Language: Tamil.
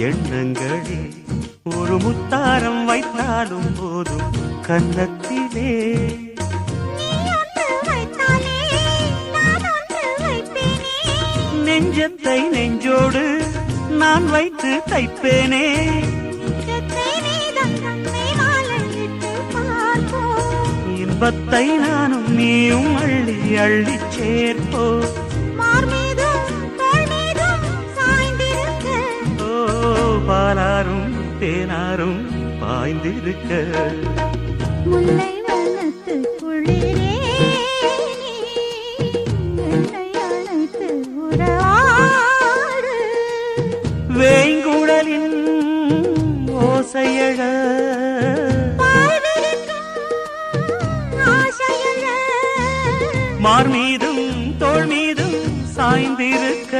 எண்ணங்களே ஒரு முத்தாரம் வைத்தாலும் போதும் கன்னத்திலே நெஞ்சத்தை நெஞ்சோடு நான் வைத்து தைப்பேனே இன்பத்தை நானும் நீயும் அள்ளி அள்ளி சேர்ப்போ பாலாரும் தேனாரும் பாய்ந்திருக்க முல்லை வனத்து குளிரே என்னை அழைத்து உறவாடு வேங்குழலின் ஓசையழ மார் மீதும் தோள் மீதும் சாய்ந்திருக்க